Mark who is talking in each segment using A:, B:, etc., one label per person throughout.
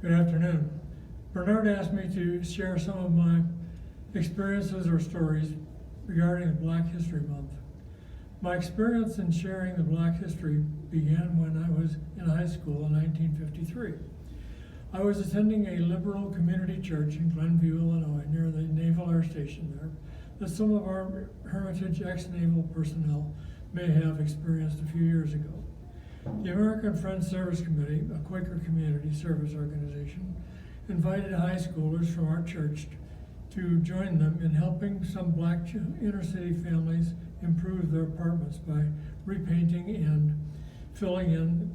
A: Good afternoon. Bernard asked me to share some of my experiences or stories regarding the Black History Month. My experience in sharing the Black history began when I was in high school in 1953. I was attending a liberal community church in Glenview, Illinois, near the Naval Air Station there, that some of our Hermitage ex-naval personnel may have experienced a few years ago. The American Friends Service Committee, a Quaker community service organization, invited high schoolers from our church to join them in helping some Black inner city families improve their apartments by repainting and filling in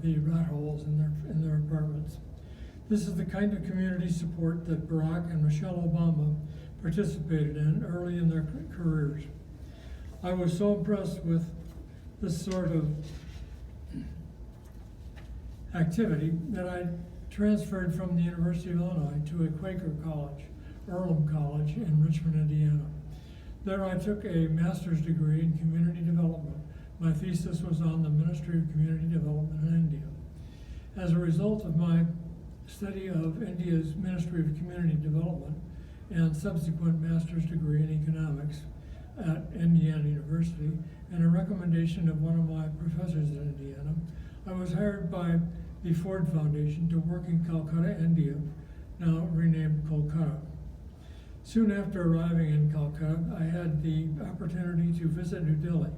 A: the rat holes in their apartments. This is the kind of community support that Barack and Michelle Obama participated in early in their careers. I was so impressed with this sort of activity that I transferred from the University of Illinois to a Quaker college, Earlham College in Richmond, Indiana. There I took a master's degree in community development. My thesis was on the Ministry of Community Development in India. As a result of my study of India's Ministry of Community Development and subsequent master's degree in economics at Indiana University, and a recommendation of one of my professors at Indiana, I was hired by the Ford Foundation to work in Calcutta, India, now renamed Kolkata. Soon after arriving in Calcutta, I had the opportunity to visit New Delhi,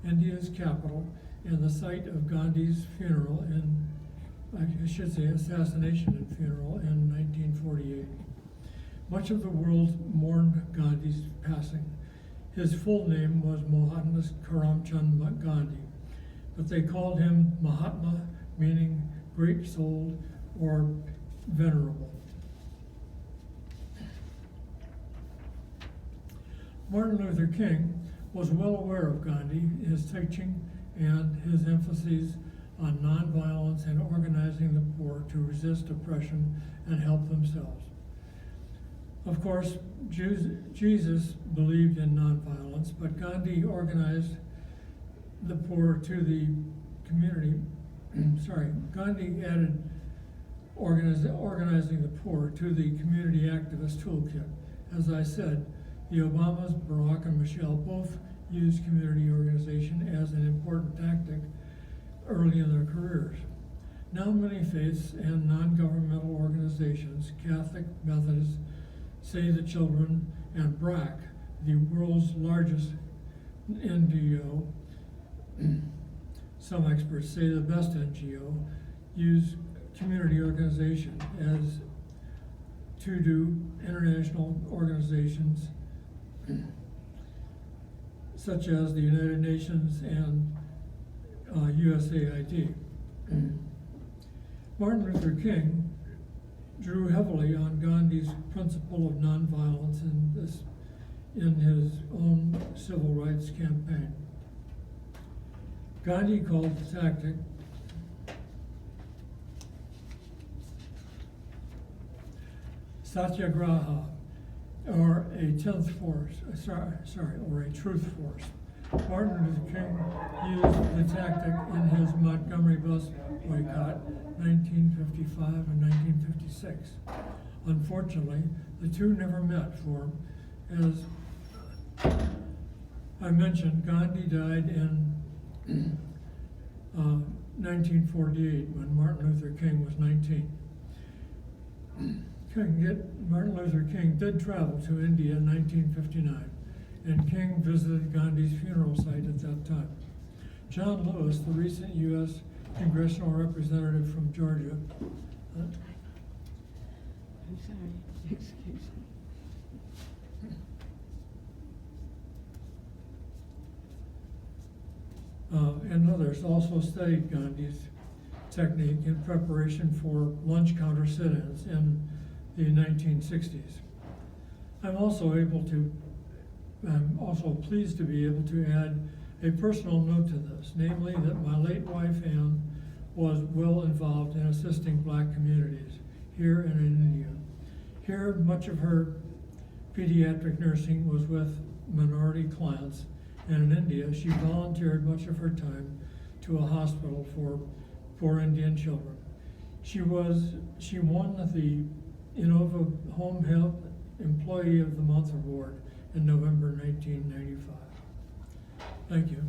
A: India's capital, and the site of Gandhi's funeral assassination and funeral in 1948. Much of the world mourned Gandhi's passing. His full name was Mohandas Karamchand Gandhi, but they called him Mahatma, meaning great-souled or venerable. Martin Luther King was well aware of Gandhi, his teaching, and his emphasis on nonviolence and organizing the poor to resist oppression and help themselves. Of course, Jesus believed in nonviolence, but Gandhi organized the poor to the community. Gandhi added organizing the poor to the community activist toolkit. As I said, the Obamas, Barack and Michelle, both used community organization as an important tactic early in their careers. Now many faiths and non-governmental organizations, Catholic, Methodist, Save the Children, and BRAC, the world's largest NGO, some experts say the best NGO, use community organization, as to do international organizations such as the United Nations and USAID. Martin Luther King drew heavily on Gandhi's principle of nonviolence in his own civil rights campaign. Gandhi called the tactic satyagraha, or a truth force. Martin Luther King used the tactic in his Montgomery bus boycott, 1955 and 1956. Unfortunately, the two never met, for, as I mentioned, Gandhi died in 1948 when Martin Luther King was 19. Martin Luther King did travel to India in 1959, and King visited Gandhi's funeral site at that time. John Lewis, the recent U.S. congressional representative from Georgia,
B: I'm sorry, excuse me.
A: and others also studied Gandhi's technique in preparation for lunch counter sit-ins in the 1960s. I'm also pleased to be able to add a personal note to this, namely that my late wife Anne was well involved in assisting Black communities here and in India. Here, much of her pediatric nursing was with minority clients, and in India, she volunteered much of her time to a hospital for poor Indian children. She won the Innova Home Health Employee of the Month Award in November 1995. Thank you.